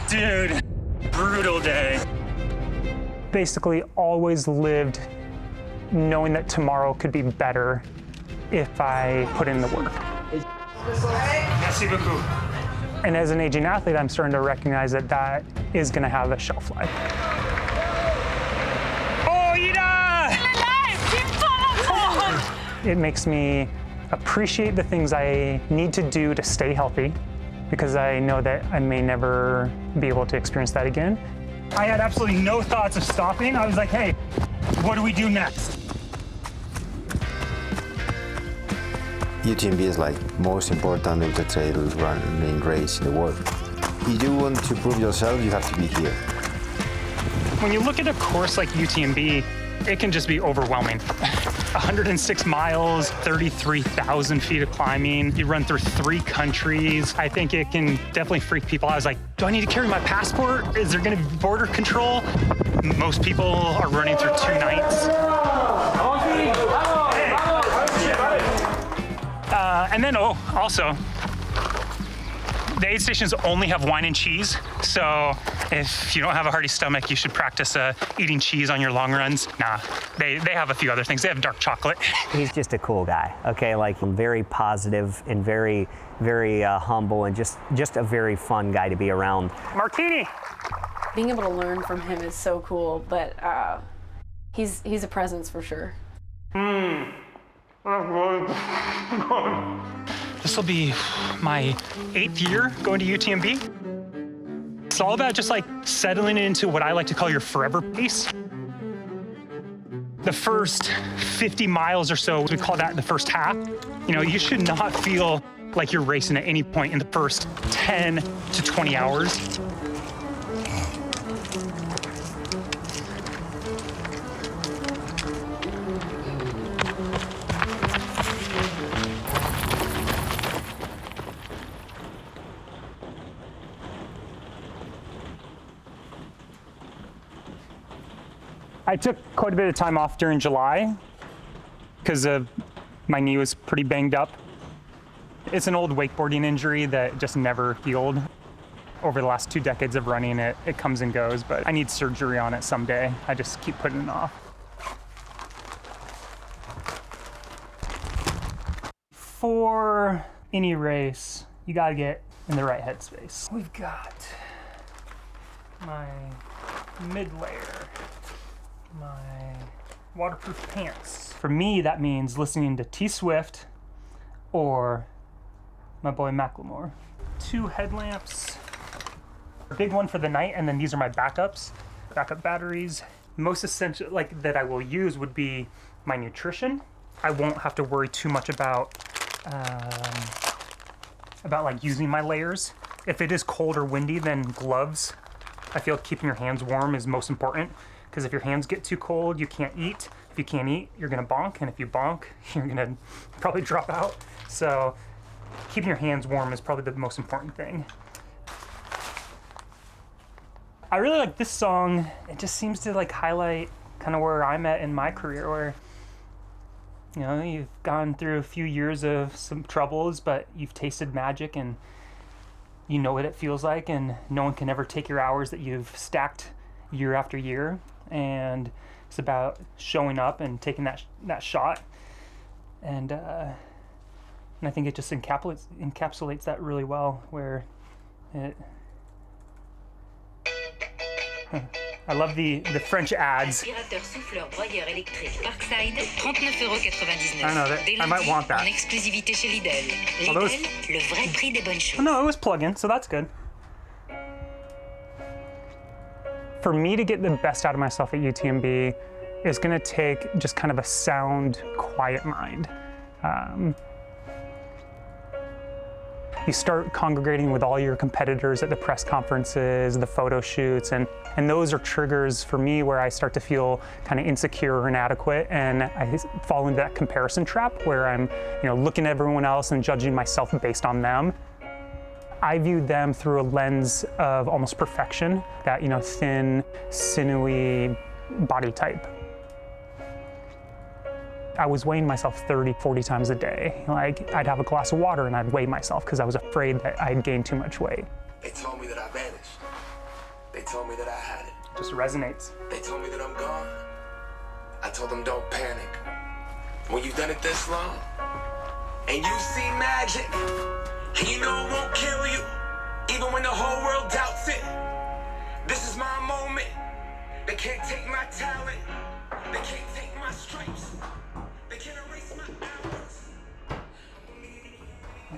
Dude, brutal day. Basically always lived knowing that tomorrow could be better if I put in the work. Merci beaucoup. And as an aging athlete, I'm starting to recognize that that is gonna have a shelf life. Oh, Ida! It makes me appreciate the things I need to do to stay healthy, because I know that I may never be able to experience that again. I had absolutely no thoughts of stopping. I was like, hey, what do we do next? UTMB is like most important ultra trail running race in the world. If you want to prove yourself, you have to be here. When you look at a course like UTMB, it can just be overwhelming. 106 miles, 33,000 feet of climbing. You run through 3 countries. I think it can definitely freak people out. I was like, do I need to carry my passport? Is there gonna be border control? Most people are running through 2 nights. And then, also, the aid stations only have wine and cheese. So if you don't have a hearty stomach, you should practice eating cheese on your long runs. Nah, they have a few other things. They have dark chocolate. He's just a cool guy, okay? Like, very positive and very, very humble, and just a very fun guy to be around. Martini. Being able to learn from him is so cool, but he's a presence for sure. This will be my 8th year going to UTMB. It's all about just like settling into what I like to call your forever pace. The first 50 miles or so, we call that the first half. You know, you should not feel like you're racing at any point in the first 10 to 20 hours. I took quite a bit of time off during July because my knee was pretty banged up. It's an old wakeboarding injury that just never healed. Over the last 2 decades of running, it comes and goes, but I need surgery on it someday. I just keep putting it off. For any race, you gotta get in the right headspace. We've got my mid-layer, my waterproof pants. For me, that means listening to T Swift or my boy Macklemore. 2 headlamps, a big one for the night, and then these are my backup batteries. Most essential, like, that I will use would be my nutrition. I won't have to worry too much about like using my layers. If it is cold or windy, then gloves. I feel keeping your hands warm is most important, because if your hands get too cold, you can't eat. If you can't eat, you're gonna bonk, and if you bonk, you're gonna probably drop out. So keeping your hands warm is probably the most important thing. I really like this song. It just seems to like highlight kind of where I'm at in my career, where, you know, you've gone through a few years of some troubles, but you've tasted magic and you know what it feels like, and no one can ever take your hours that you've stacked year after year. And it's about showing up and taking that shot. And I think it just encapsulates that really well, where it... I love the French ads. I don't know, I might want that. Oh, no, it was plug-in, so that's good. For me to get the best out of myself at UTMB is gonna take just kind of a sound, quiet mind. You start congregating with all your competitors at the press conferences, the photo shoots, and those are triggers for me where I start to feel kind of insecure or inadequate, and I fall into that comparison trap where I'm, you know, looking at everyone else and judging myself based on them. I view them through a lens of almost perfection, that, you know, thin, sinewy body type. I was weighing myself 30, 40 times a day. Like, I'd have a glass of water and I'd weigh myself because I was afraid that I'd gained too much weight. They told me that I vanished. They told me that I had it. Just resonates. They told me that I'm gone. I told them don't panic. When you've done it this long, and you see magic, and you know it won't kill you, even when the whole world doubts it. This is my moment. They can't take my talent. They can't take my stripes. They can't erase my hours.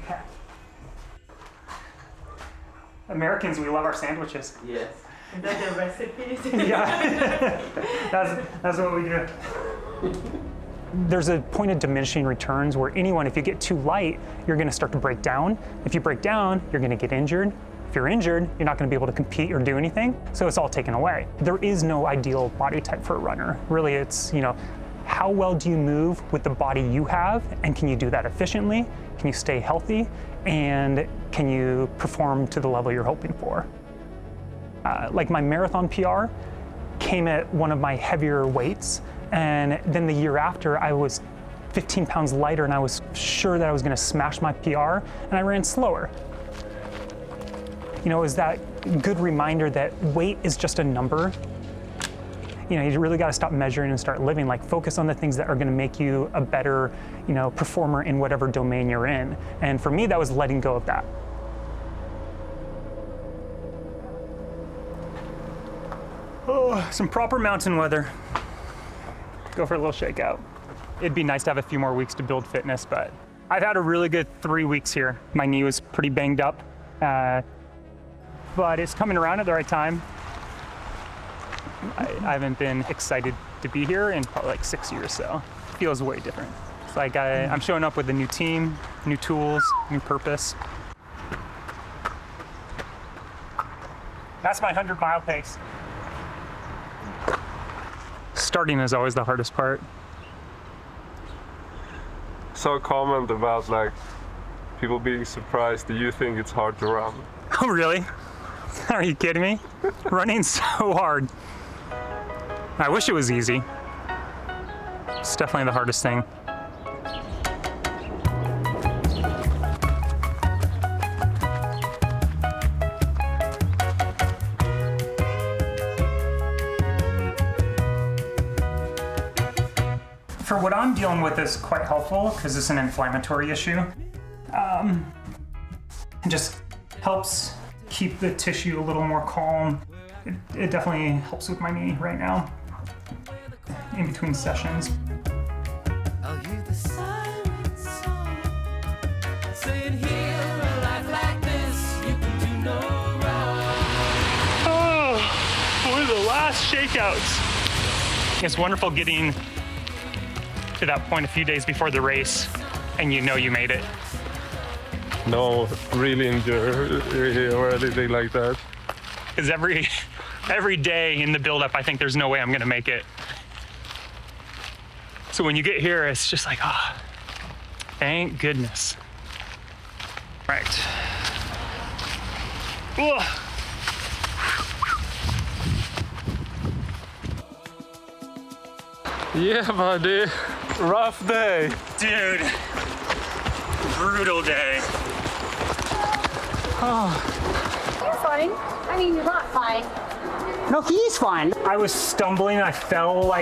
Okay. Americans, we love our sandwiches. Yes. Is that the recipes? Yeah, that's what we do. There's a point of diminishing returns where if you get too light, you're gonna start to break down. If you break down, you're gonna get injured. If you're injured, you're not gonna be able to compete or do anything, so it's all taken away. There is no ideal body type for a runner. Really, it's, how well do you move with the body you have, and can you do that efficiently? Can you stay healthy? And can you perform to the level you're hoping for? Like my marathon PR came at one of my heavier weights, and then the year after I was 15 pounds lighter, and I was sure that I was gonna smash my PR, and I ran slower. It was that good reminder that weight is just a number. You really got to stop measuring and start living. Like, focus on the things that are going to make you a better, performer in whatever domain you're in. And for me, that was letting go of that. Oh, some proper mountain weather. Go for a little shakeout. It'd be nice to have a few more weeks to build fitness, but I've had a really good 3 weeks here. My knee was pretty banged up, but it's coming around at the right time. I haven't been excited to be here in probably like 6 years, so it feels way different. It's like I'm showing up with a new team, new tools, new purpose. That's my 100-mile pace. Starting is always the hardest part. Saw a comment about like people being surprised that you think it's hard to run. Oh, really? Are you kidding me? Running's so hard. I wish it was easy. It's definitely the hardest thing. For what I'm dealing with is quite helpful because it's an inflammatory issue. It just helps keep the tissue a little more calm. It definitely helps with my knee right now, in between sessions. I'll hear the siren song saying, here a life like this, you can do no wrong. Oh, we're the last shakeouts. It's wonderful getting to that point a few days before the race, and you made it. No, really injured or anything like that. Because every day in the build-up, I think there's no way I'm gonna make it. So when you get here, it's just like, thank goodness. Right. Ugh. Yeah, buddy. Rough day. Dude, brutal day. You're fine. I mean, you're not fine. No, he's fine. I was stumbling, I fell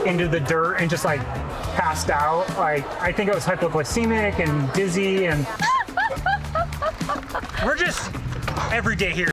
into the dirt and just passed out. I think I was hypoglycemic and dizzy, and we're just every day here.